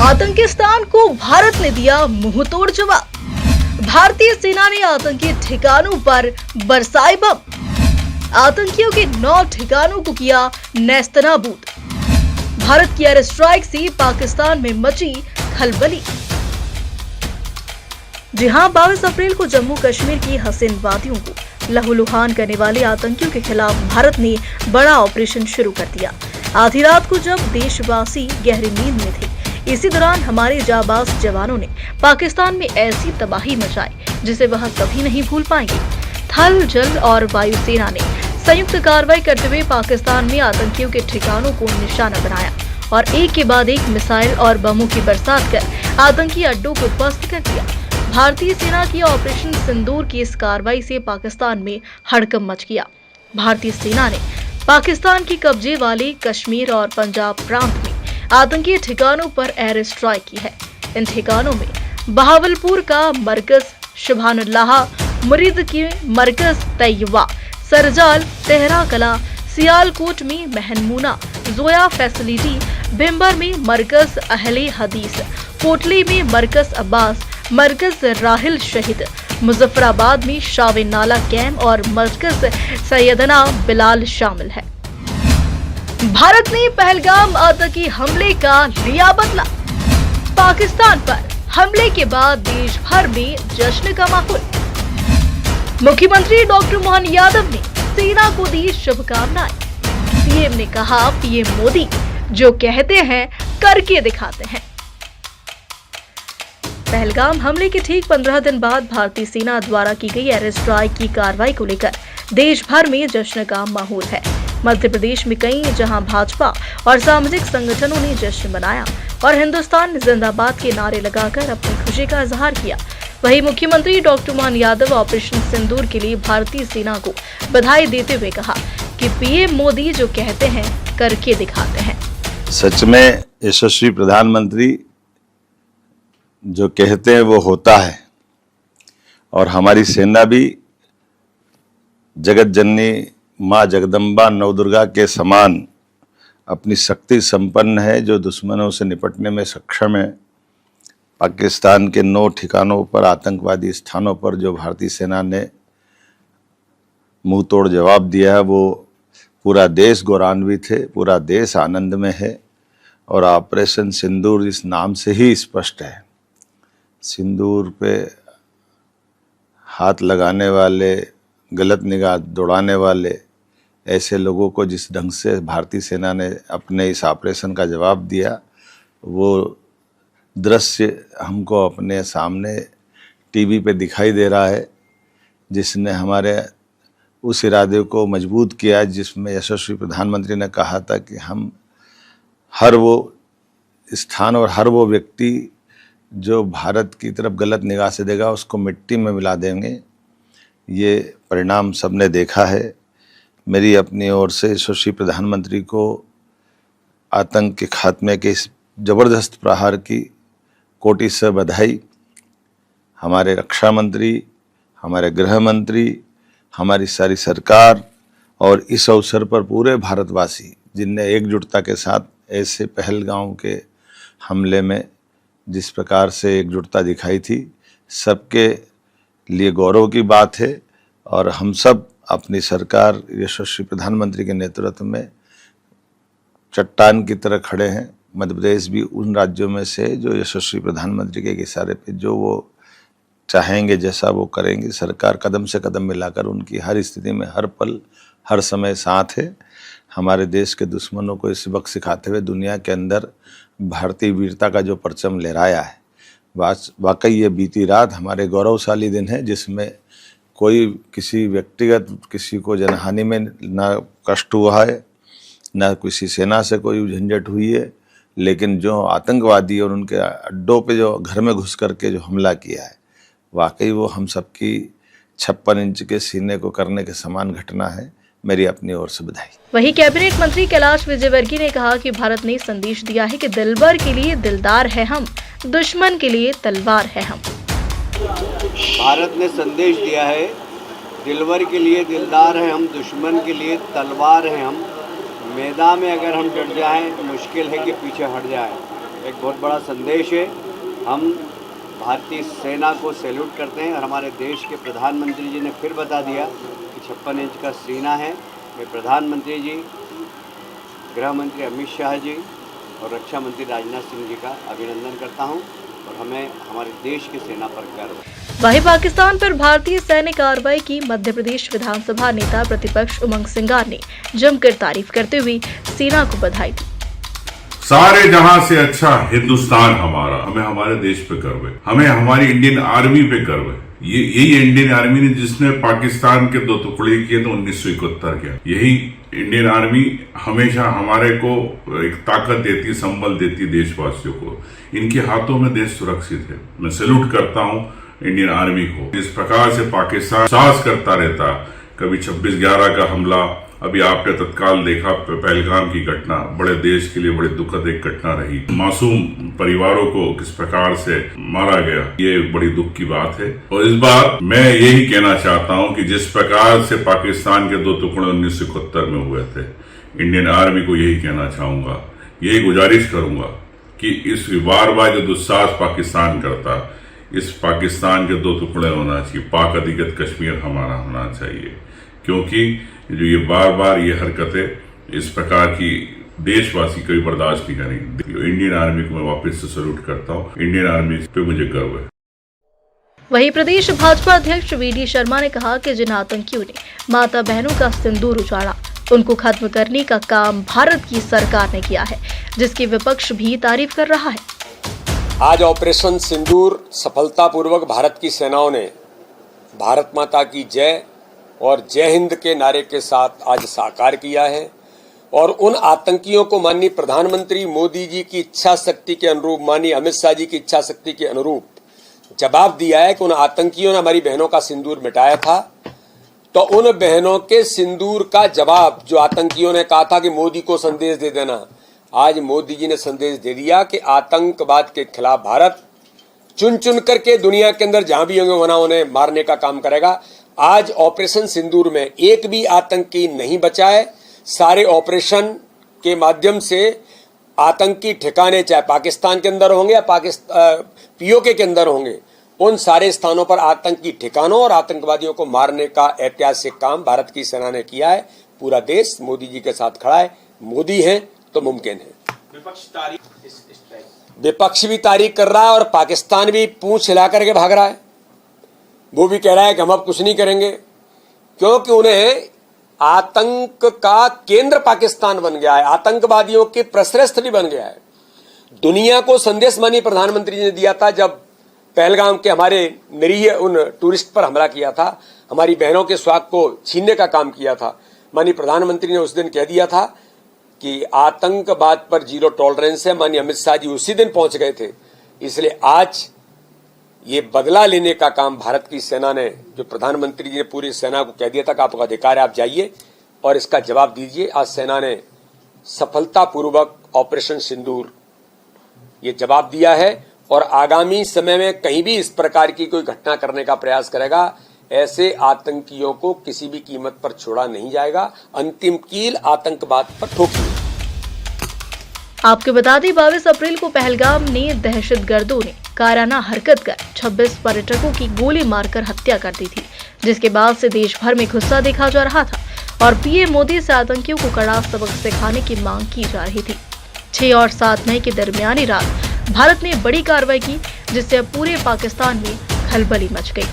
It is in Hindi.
आतंकिस्तान को भारत ने दिया मुंहतोड़ जवाब। भारतीय सेना ने आतंकी ठिकानों पर बरसाए बम। आतंकियों के 9 ठिकानों को किया नेस्तनाबूद। भारत की एयर स्ट्राइक से पाकिस्तान में मची खलबली। जी हां, 22 अप्रैल को जम्मू कश्मीर की हसीन वादियों को लहूलुहान करने वाले आतंकियों के खिलाफ भारत ने बड़ा ऑपरेशन शुरू कर दिया। आधी रात को जब देशवासी गहरी नींद में थे, इसी दौरान हमारे जाबाज जवानों ने पाकिस्तान में ऐसी तबाही मचाई जिसे वह कभी नहीं भूल पाएंगे। थल, जल और वायुसेना ने संयुक्त कार्रवाई करते हुए पाकिस्तान में आतंकियों के ठिकानों को निशाना बनाया और एक के बाद एक मिसाइल और बमों की बरसात कर आतंकी अड्डों को ध्वस्त कर दिया। भारतीय सेना की ऑपरेशन सिंदूर की इस कार्रवाई से पाकिस्तान में हड़कंप मच गया। भारतीय सेना ने पाकिस्तान के कब्जे वाले कश्मीर और पंजाब प्रांत में आतंकी ठिकानों पर एयर स्ट्राइक की है। इन ठिकानों में बहावलपुर का मरकज शुभानुल्लाह, मुरीद के मरकज तैयबा, सरजाल, तेहरा कला, सियालकोट में महनमूना, जोया फैसिलिटी, भिम्बर में मरकज अहले हदीस, कोटली में मरकज अब्बास, मरकज राहिल शहीद, मुजफ्फराबाद में शावे नाला कैंप और मरकज सैयदना बिलाल शामिल है। भारत ने पहलगाम आतंकी हमले का लिया बदला। पाकिस्तान पर हमले के बाद देश भर में जश्न का माहौल। मुख्यमंत्री डॉक्टर मोहन यादव ने सेना को दी शुभकामनाएं। पीएम ने कहा, पीएम मोदी जो कहते हैं करके दिखाते हैं। पहलगाम हमले के ठीक 15 दिन बाद भारतीय सेना द्वारा की गई एयर स्ट्राइक की कार्रवाई को लेकर देश भर में जश्न का माहौल है। मध्य प्रदेश में कई जहां भाजपा और सामाजिक संगठनों ने जश्न मनाया और हिंदुस्तान जिंदाबाद के नारे लगाकर अपनी खुशी का इजहार किया। वहीं मुख्यमंत्री डॉक्टर मोहन यादव ऑपरेशन सिंदूर के लिए भारतीय सेना को बधाई देते हुए कहा कि पीएम मोदी जो कहते हैं करके दिखाते हैं। सच में यशस्वी प्रधानमंत्री जो कहते हैं वो होता है और हमारी सेना भी जगत जननी माँ जगदम्बा नवदुर्गा के समान अपनी शक्ति संपन्न है, जो दुश्मनों से निपटने में सक्षम है। पाकिस्तान के 9 ठिकानों पर, आतंकवादी स्थानों पर जो भारतीय सेना ने मुंह तोड़ जवाब दिया है, वो पूरा देश गौरवान्वित है, पूरा देश आनंद में है। और ऑपरेशन सिंदूर इस नाम से ही स्पष्ट है। सिंदूर पे हाथ लगाने वाले, गलत निगाह दौड़ाने वाले ऐसे लोगों को जिस ढंग से भारतीय सेना ने अपने इस ऑपरेशन का जवाब दिया, वो दृश्य हमको अपने सामने टीवी पे दिखाई दे रहा है, जिसने हमारे उस इरादे को मजबूत किया जिसमें यशस्वी प्रधानमंत्री ने कहा था कि हम हर वो स्थान और हर वो व्यक्ति जो भारत की तरफ गलत निगाह से देगा उसको मिट्टी में मिला देंगे। ये परिणाम सबने देखा है। मेरी अपनी ओर से यशस्वी प्रधानमंत्री को आतंक के खात्मे के इस जबरदस्त प्रहार की कोटि से बधाई। हमारे रक्षा मंत्री, हमारे गृह मंत्री, हमारी सारी सरकार और इस अवसर पर पूरे भारतवासी जिनने एकजुटता के साथ ऐसे पहलगाम के हमले में जिस प्रकार से एकजुटता दिखाई थी, सबके लिए गौरव की बात है। और हम सब अपनी सरकार यशस्वी प्रधानमंत्री के नेतृत्व में चट्टान की तरह खड़े हैं। मध्य प्रदेश भी उन राज्यों में से जो यशस्वी प्रधानमंत्री के इशारे पे जो वो चाहेंगे जैसा वो करेंगे। सरकार कदम से कदम मिलाकर उनकी हर स्थिति में, हर पल, हर समय साथ है। हमारे देश के दुश्मनों को इस वक्त सिखाते हुए दुनिया के अंदर भारतीय वीरता का जो परचम लहराया है, वाकई ये बीती रात हमारे गौरवशाली दिन है, जिसमें कोई किसी व्यक्तिगत किसी को जनहानि में ना कष्ट हुआ है, ना किसी सेना से कोई झंझट हुई है। लेकिन जो आतंकवादी और उनके अड्डों पे जो घर में घुस करके जो हमला किया है, वाकई वो हम सबकी 56 इंच के सीने को करने के समान घटना है। मेरी अपनी ओर से बधाई। वहीं कैबिनेट मंत्री कैलाश विजयवर्गीय ने कहा कि भारत ने संदेश दिया है कि दिलबर के लिए दिलदार है हम, दुश्मन के लिए तलवार है हम। भारत ने संदेश दिया है, दिलबर के लिए दिलदार है हम, दुश्मन के लिए तलवार है हम। मैदान में अगर हम डट जाएं तो मुश्किल है कि पीछे हट जाएं। एक बहुत बड़ा संदेश है। हम भारतीय सेना को सैल्यूट करते हैं और हमारे देश के प्रधानमंत्री जी ने फिर बता दिया कि 56 इंच का सीना है। मैं प्रधानमंत्री जी, गृह मंत्री अमित शाह जी और रक्षा मंत्री राजनाथ सिंह जी का अभिनंदन करता हूं और हमें हमारे देश की सेना पर गर्व है। वहीं पाकिस्तान पर भारतीय सैन्य कार्रवाई की मध्य प्रदेश विधानसभा नेता प्रतिपक्ष उमंग सिंगार ने जमकर तारीफ करते हुए सेना को बधाई दी। सारे जहां से अच्छा हिंदुस्तान हमारा, हमें हमारे देश पे गर्व है, हमें हमारी इंडियन आर्मी पे गर्व है। यही इंडियन आर्मी ने जिसने पाकिस्तान के 2 टुकड़े किए थे 1971 के, यही इंडियन आर्मी हमेशा हमारे को एक ताकत देती, संबल देती देशवासियों को। इनके हाथों में देश सुरक्षित है। मैं सैल्यूट करता हूं इंडियन आर्मी को। जिस प्रकार से पाकिस्तान साहस करता रहता, कभी 26/11 का हमला, अभी आपने तत्काल देखा पहलगाम की घटना, बड़े देश के लिए बड़े दुखद एक घटना रही। मासूम परिवारों को किस प्रकार से मारा गया, ये बड़ी दुख की बात है। और इस बार मैं यही कहना चाहता हूं कि जिस प्रकार से पाकिस्तान के 2 टुकड़े 1971 में हुए थे, इंडियन आर्मी को यही कहना चाहूंगा, यही गुजारिश करूंगा कि इस बार बार जो दुस्साहस पाकिस्तान करता, इस पाकिस्तान के 2 टुकड़े होना चाहिए, पाक अधिकृत कश्मीर हमारा होना चाहिए। क्योंकि जो ये बार बार ये हरकतें इस प्रकार की देशवासी कभी बर्दाश्त नहीं करेंगे। इंडियन आर्मी को मैं वापस से सैल्यूट करता हूँ। इंडियन आर्मी पे मुझे गर्व है। वहीं प्रदेश भाजपा अध्यक्ष वीडी शर्मा ने कहा कि जिन आतंकियों ने माता बहनों का सिंदूर उजाड़ा, उनको खत्म करने का काम भारत की सरकार ने किया है, जिसकी विपक्ष भी तारीफ कर रहा है। आज ऑपरेशन सिंदूर सफलतापूर्वक भारत की सेनाओं ने भारत माता की जय और जय हिंद के नारे के साथ आज साकार किया है और उन आतंकियों को माननीय प्रधानमंत्री मोदी जी की इच्छा शक्ति के अनुरूप, माननीय अमित शाह जी की इच्छा शक्ति के अनुरूप जवाब दिया है कि उन आतंकियों ने हमारी बहनों का सिंदूर मिटाया था। तो उन बहनों के सिंदूर का जवाब जो आतंकियों ने कहा था कि मोदी को संदेश दे देना, आज मोदी जी ने संदेश दे दिया कि आतंकवाद के खिलाफ भारत चुन चुन करके दुनिया के अंदर जहां भी होंगे वहां उन्हें मारने का काम करेगा। आज ऑपरेशन सिंदूर में एक भी आतंकी नहीं बचा है। सारे ऑपरेशन के माध्यम से आतंकी ठिकाने, चाहे पाकिस्तान के अंदर होंगे या पीओके के अंदर होंगे, उन सारे स्थानों पर आतंकी ठिकानों और आतंकवादियों को मारने का ऐतिहासिक काम भारत की सेना ने किया है। पूरा देश मोदी जी के साथ खड़ा है। मोदी हैं तो मुमकिन है। विपक्ष भी तारीफ कर रहा है और पाकिस्तान भी पूंछ हिला करके भाग रहा है। वो भी कह रहा है कि हम अब कुछ नहीं करेंगे, क्योंकि उन्हें आतंक का केंद्र पाकिस्तान बन गया है, आतंकवादियों के प्रशस्त्र बन गया है। दुनिया को संदेश माननीय प्रधानमंत्री जी ने दिया था जब पहलगाम के हमारे निरीह उन टूरिस्ट पर हमला किया था, हमारी बहनों के स्वास्थ्य को छीनने का काम किया था। माननीय प्रधानमंत्री ने उस दिन कह दिया था कि आतंकवाद पर 0 टॉलरेंस है। माननीय अमित शाह जी उसी दिन पहुंच गए थे। इसलिए आज ये बदला लेने का काम भारत की सेना ने, जो प्रधानमंत्री जी ने पूरी सेना को कह दिया था कि आपका अधिकार है, आप जाइए और इसका जवाब दीजिए। आज सेना ने सफलतापूर्वक ऑपरेशन सिंदूर ये जवाब दिया है और आगामी समय में कहीं भी इस प्रकार की कोई घटना करने का प्रयास करेगा, ऐसे आतंकियों को किसी भी कीमत पर छोड़ा नहीं जाएगा। अंतिम कील आतंकवाद पर ठोकी। आपको बता दें 22 अप्रैल को पहलगाम ने दहशतगर्दों ने कायराना हरकत कर 26 पर्यटकों की गोली मारकर हत्या कर दी थी, जिसके बाद से देश भर में गुस्सा देखा जा रहा था और पीएम मोदी से आतंकियों को कड़ा सबक सिखाने की मांग की जा रही थी। 6 और 7 मई की दरमियानी रात भारत ने बड़ी कार्रवाई की, जिससे अब पूरे पाकिस्तान में खलबली मच गई।